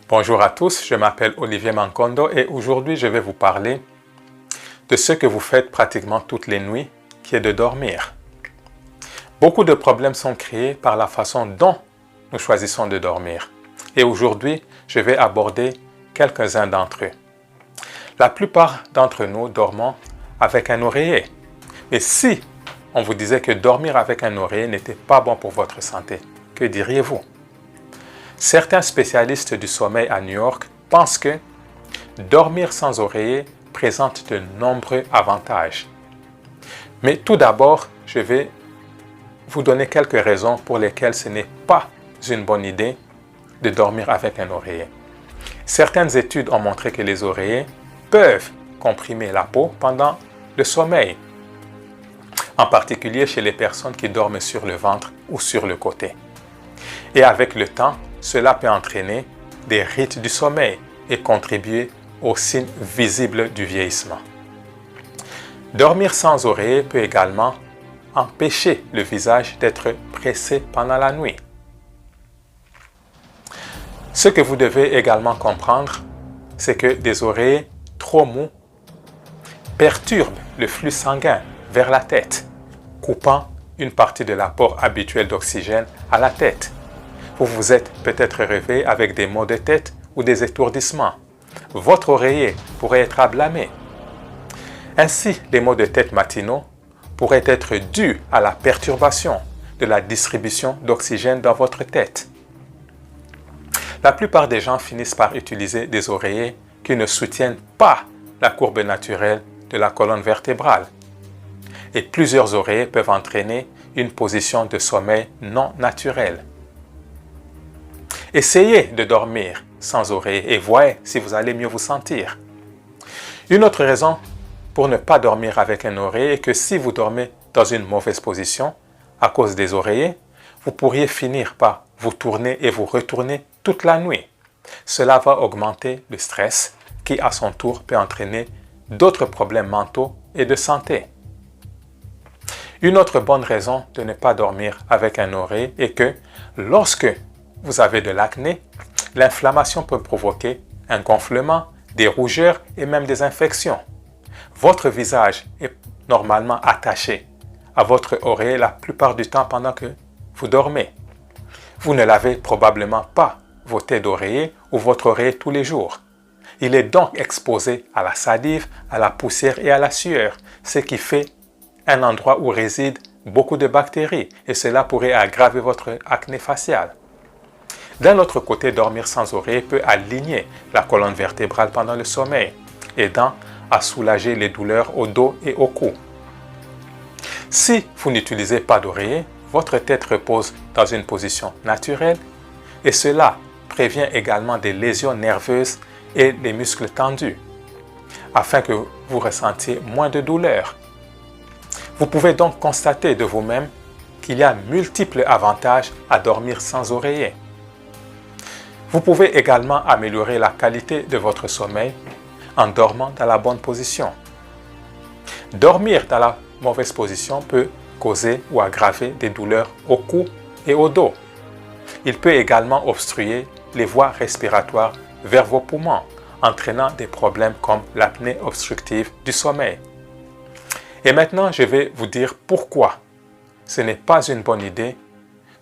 Bonjour à tous, je m'appelle Olivier Mankondo et aujourd'hui je vais vous parler de ce que vous faites pratiquement toutes les nuits, qui est de dormir. Beaucoup de problèmes sont créés par la façon dont nous choisissons de dormir. Et aujourd'hui, je vais aborder quelques-uns d'entre eux. La plupart d'entre nous dormons avec un oreiller. Mais si on vous disait que dormir avec un oreiller n'était pas bon pour votre santé, que diriez-vous? Certains spécialistes du sommeil à New York pensent que dormir sans oreiller présente de nombreux avantages. Mais tout d'abord, je vais vous donner quelques raisons pour lesquelles ce n'est pas une bonne idée de dormir avec un oreiller. Certaines études ont montré que les oreillers peuvent comprimer la peau pendant le sommeil, en particulier chez les personnes qui dorment sur le ventre ou sur le côté. Et avec le temps, cela peut entraîner des rites du sommeil et contribuer aux signes visibles du vieillissement. Dormir sans oreiller peut également empêcher le visage d'être pressé pendant la nuit. Ce que vous devez également comprendre, c'est que des oreillers trop mous perturbent le flux sanguin vers la tête, coupant une partie de l'apport habituel d'oxygène à la tête. Vous vous êtes peut-être réveillé avec des maux de tête ou des étourdissements. Votre oreiller pourrait être à blâmer. Ainsi, les maux de tête matinaux pourraient être dus à la perturbation de la distribution d'oxygène dans votre tête. La plupart des gens finissent par utiliser des oreillers qui ne soutiennent pas la courbe naturelle de la colonne vertébrale. Et plusieurs oreillers peuvent entraîner une position de sommeil non naturelle. Essayez de dormir sans oreiller et voyez si vous allez mieux vous sentir. Une autre raison pour ne pas dormir avec un oreiller est que si vous dormez dans une mauvaise position à cause des oreillers, vous pourriez finir par vous tourner et vous retourner toute la nuit. Cela va augmenter le stress qui, à son tour, peut entraîner d'autres problèmes mentaux et de santé. Une autre bonne raison de ne pas dormir avec un oreiller est que lorsque vous avez de l'acné, l'inflammation peut provoquer un gonflement, des rougeurs et même des infections. Votre visage est normalement attaché à votre oreiller la plupart du temps pendant que vous dormez. Vous ne lavez probablement pas vos têtes d'oreiller ou votre oreiller tous les jours. Il est donc exposé à la salive, à la poussière et à la sueur, ce qui fait un endroit où résident beaucoup de bactéries et cela pourrait aggraver votre acné facial. D'un autre côté, dormir sans oreiller peut aligner la colonne vertébrale pendant le sommeil, aidant à soulager les douleurs au dos et au cou. Si vous n'utilisez pas d'oreiller, votre tête repose dans une position naturelle et cela prévient également des lésions nerveuses et des muscles tendus, afin que vous ressentiez moins de douleur. Vous pouvez donc constater de vous-même qu'il y a multiples avantages à dormir sans oreiller. Vous pouvez également améliorer la qualité de votre sommeil en dormant dans la bonne position. Dormir dans la mauvaise position peut causer ou aggraver des douleurs au cou et au dos. Il peut également obstruer les voies respiratoires vers vos poumons, entraînant des problèmes comme l'apnée obstructive du sommeil. Et maintenant, je vais vous dire pourquoi ce n'est pas une bonne idée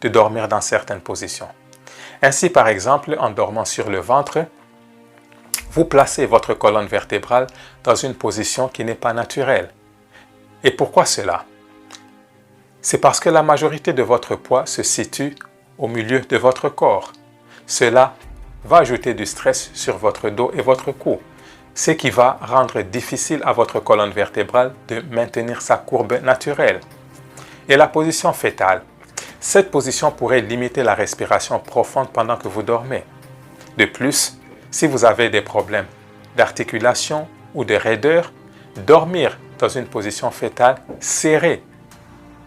de dormir dans certaines positions. Ainsi, par exemple, en dormant sur le ventre, vous placez votre colonne vertébrale dans une position qui n'est pas naturelle. Et pourquoi cela? C'est parce que la majorité de votre poids se situe au milieu de votre corps. Cela va ajouter du stress sur votre dos et votre cou, ce qui va rendre difficile à votre colonne vertébrale de maintenir sa courbe naturelle. Et la position fétale. Cette position pourrait limiter la respiration profonde pendant que vous dormez. De plus, si vous avez des problèmes d'articulation ou de raideur, dormir dans une position fétale serrée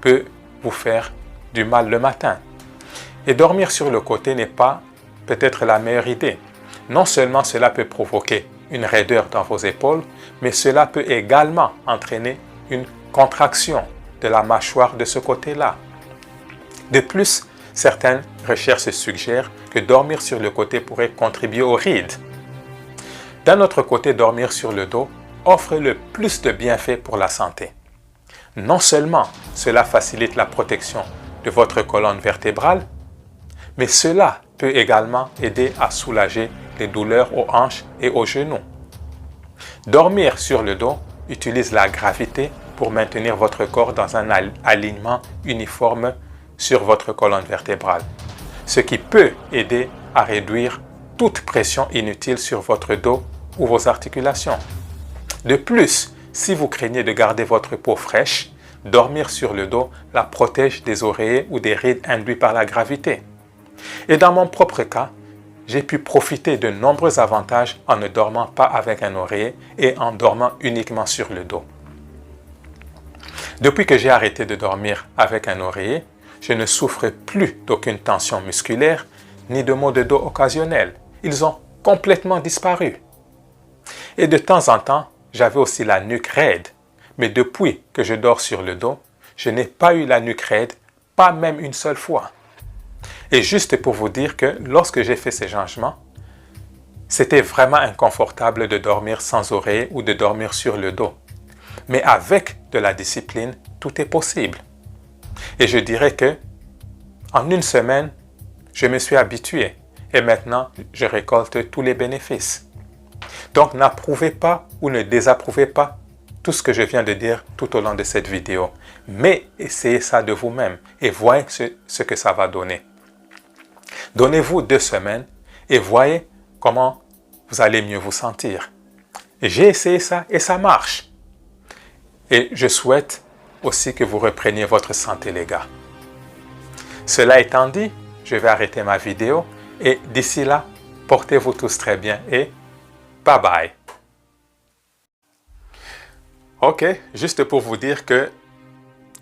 peut vous faire du mal le matin. Et dormir sur le côté n'est pas peut-être la meilleure idée. Non seulement cela peut provoquer une raideur dans vos épaules, mais cela peut également entraîner une contraction de la mâchoire de ce côté-là. De plus, Certaines recherches suggèrent que dormir sur le côté pourrait contribuer aux rides. D'un autre côté, dormir sur le dos offre le plus de bienfaits pour la santé. Non seulement cela facilite la protection de votre colonne vertébrale, mais cela peut également aider à soulager les douleurs aux hanches et aux genoux. Dormir sur le dos utilise la gravité pour maintenir votre corps dans un alignement uniforme sur votre colonne vertébrale, ce qui peut aider à réduire toute pression inutile sur votre dos ou vos articulations. De plus, si vous craignez de garder votre peau fraîche, dormir sur le dos la protège des oreillers ou des rides induits par la gravité. Et dans mon propre cas, j'ai pu profiter de nombreux avantages en ne dormant pas avec un oreiller et en dormant uniquement sur le dos. Depuis que j'ai arrêté de dormir avec un oreiller, je ne souffre plus d'aucune tension musculaire ni de maux de dos occasionnels. Ils ont complètement disparu. Et de temps en temps, j'avais aussi la nuque raide. Mais depuis que je dors sur le dos, je n'ai pas eu la nuque raide, pas même une seule fois. Et juste pour vous dire que lorsque j'ai fait ces changements, c'était vraiment inconfortable de dormir sans oreiller ou de dormir sur le dos. Mais avec de la discipline, tout est possible. Et je dirais que en une semaine, je me suis habitué et maintenant, je récolte tous les bénéfices. Donc, n'approuvez pas ou ne désapprouvez pas tout ce que je viens de dire tout au long de cette vidéo. Mais essayez ça de vous-même et voyez ce que ça va donner. Donnez-vous 2 semaines et voyez comment vous allez mieux vous sentir. J'ai essayé ça et ça marche. Et je souhaite aussi que vous repreniez votre santé, les gars. Cela étant dit, je vais arrêter ma vidéo et d'ici là, portez-vous tous très bien et bye bye. Ok, juste pour vous dire que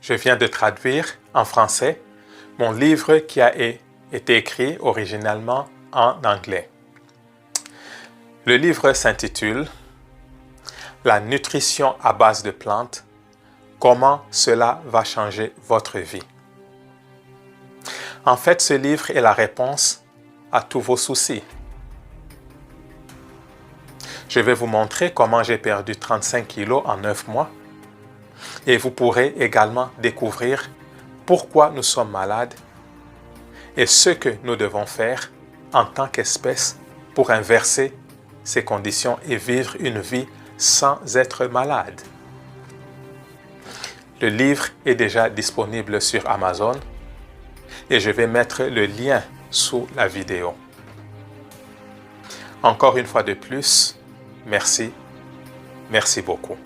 je viens de traduire en français mon livre qui a été écrit originalement en anglais. Le livre s'intitule « La nutrition à base de plantes, comment cela va changer votre vie ». En fait, ce livre est la réponse à tous vos soucis. Je vais vous montrer comment j'ai perdu 35 kilos en 9 mois et vous pourrez également découvrir pourquoi nous sommes malades et ce que nous devons faire en tant qu'espèce pour inverser ces conditions et vivre une vie sans être malade. Le livre est déjà disponible sur Amazon et je vais mettre le lien sous la vidéo. Encore une fois de plus, merci beaucoup.